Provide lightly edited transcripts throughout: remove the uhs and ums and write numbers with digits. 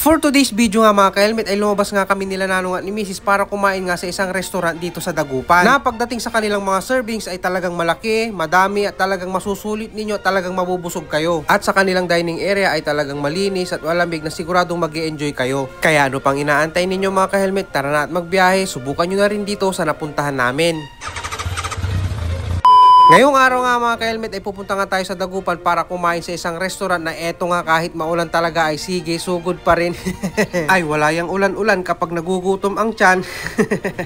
For today's video nga mga ka-helmet ay lumabas nga kami nila Nanong at ni Mrs. para kumain nga sa isang restaurant dito sa Dagupan. Na pagdating sa kanilang mga servings ay talagang malaki, madami at talagang masusulit ninyo, talagang mabubusog kayo. At sa kanilang dining area ay talagang malinis at malamig na siguradong mag-i-enjoy kayo. Kaya ano pang inaantay ninyo mga ka-helmet, tara na at magbiyahe, subukan nyo na rin dito sa napuntahan namin. Ngayong araw nga mga ka-helmet ay pupunta nga tayo sa Dagupan para kumain sa isang restaurant na eto nga kahit maulan talaga ay sige sugod pa rin. Ay wala yang ulan-ulan kapag nagugutom ang tiyan.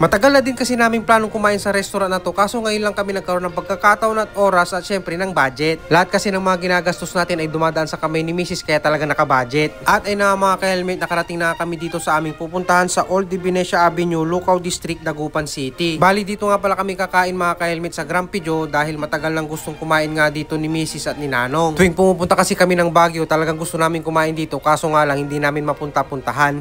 Matagal na din kasi naming planong kumain sa restaurant na to kaso ngayon lang kami nagkaroon ng pagkakataon at oras at syempre ng budget. Lahat kasi ng mga ginagastos natin ay dumadaan sa kamay ni Mrs. kaya talaga naka-budget. At ay na mga ka-helmet nakarating na kami dito sa aming pupuntahan sa Old Venecia Avenue, Lucao District, Dagupan City. Bali dito nga pala kami kakain mga ka-helmet sa Grumpy Joe dahil matagal lang gustong kumain nga dito ni Mrs. at ni Nanong. Tuwing pumupunta kasi kami ng Baguio, talagang gusto namin kumain dito kaso nga lang hindi namin mapunta-puntahan.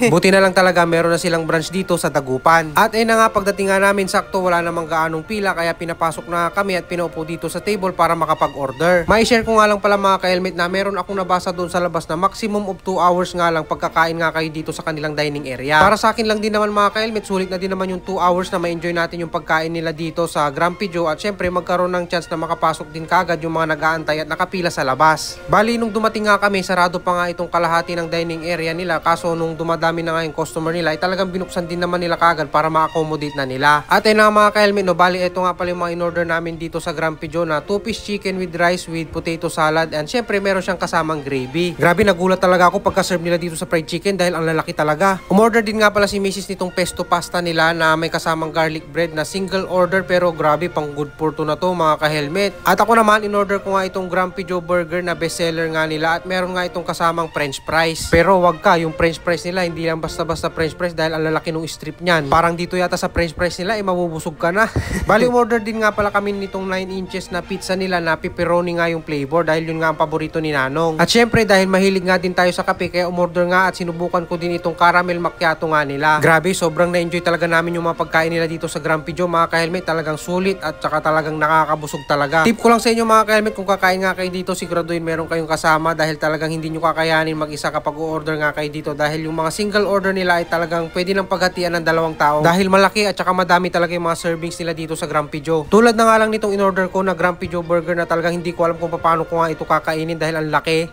Buti na lang talaga meron na silang branch dito sa Dagupan. At ayun na nga pagdating nga namin sakto wala namang gaanong pila kaya pinapasok na kami at pinaupo dito sa table para makapag-order. Mai-share ko nga lang pala mga ka-helmet na meron akong nabasa doon sa labas na maximum of 2 hours nga lang pagkakain nga kayo dito sa kanilang dining area. Para sa akin lang din naman mga ka-helmet, sulit na din naman yung 2 hours na ma-enjoy natin yung pagkain nila dito sa Grumpy Joe at syempre magkaroon ng chance na makapasok din kagad yung mga nag-aantay at nakapila sa labas. Bali nung dumating nga kami, sarado pa nga itong kalahati ng dining area nila kaso nung dumadami na nga yung customer nila ay talagang binuksan din naman nila kagad para ma-accommodate na nila. At ayun na mga ka-helmet, no, bali ito nga pala yung mga in-order namin dito sa Grumpy Joe na 2-piece chicken with rice with potato salad and syempre meron siyang kasamang gravy. Grabe nagulat talaga ako pagka-serve nila dito sa fried chicken dahil ang lalaki talaga. Umorder din nga pala si Mrs. nitong pesto pasta nila na may kasamang garlic bread na single order pero grabe pang good for to na to mga ka-helmet. At ako naman in-order ko nga itong Grumpy Joe burger na bestseller nga nila at meron nga itong kasamang french fries. Pero wag ka, yung french fries nila hindi lang basta-basta french fries dahil ang lalaki nung strip niyan. Parang dito yata sa french fries nila ay mabubusog ka na. Bali umorder din nga pala kami nitong 9 inches na pizza nila na pepperoni nga yung flavor dahil yun nga ang paborito ni Nanong. At syempre dahil mahilig nga din tayo sa kape kaya umorder nga at sinubukan ko din itong caramel macchiato nga nila. Grabe, sobrang na-enjoy talaga namin yung mga pagkain nila dito sa Grumpy Joe mga ka-helmet, talagang sulit at saka talagang nakakabusog talaga. Tip ko lang sa inyo mga ka-helmet, kung kakain nga kayo dito siguraduhin meron kayong kasama dahil talagang hindi nyo kakayanin mag-isa kapag o-order nga kayo dito dahil yung mga single order nila ay talagang pwede nang paghatian ng 2 tao dahil malaki at saka madami talaga yung mga servings nila dito sa Grumpy Joe. Tulad na nga lang nitong in-order ko na Grumpy Joe burger na talagang hindi ko alam kung paano ko nga ito kakainin dahil ang laki.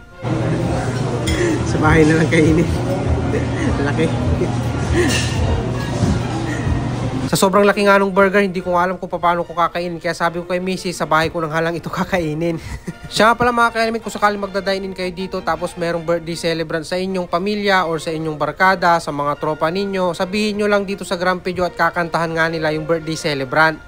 Sa bahay na lang kainin. Laki. Sa sobrang laki nga nung burger, hindi ko alam kung paano ko kakainin. Kaya sabi ko kay Mrs. sa bahay ko nang halang ito kakainin. Siya nga pala mga ka-helmet, kung sakaling magda-dine-in kayo dito tapos merong birthday celebrant sa inyong pamilya or sa inyong barkada, sa mga tropa ninyo, sabihin nyo lang dito sa Grumpy Joe at kakantahan nga nila yung birthday celebrant.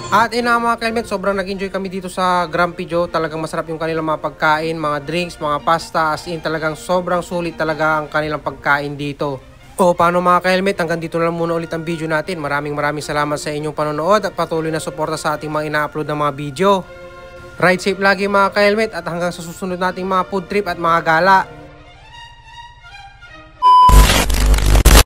At ina mga ka-helmet, sobrang nag-enjoy kami dito sa Grumpy Joe. Talagang masarap yung kanilang mga pagkain, mga drinks, mga pasta. As in talagang sobrang sulit talaga ang kanilang pagkain dito. O paano mga ka-helmet, hanggang dito na lang muna ulit ang video natin. Maraming salamat sa inyong panonood at patuloy na suporta sa ating mga ina-upload na mga video. Ride safe lagi mga ka-helmet at hanggang sa susunod nating mga food trip at mga gala.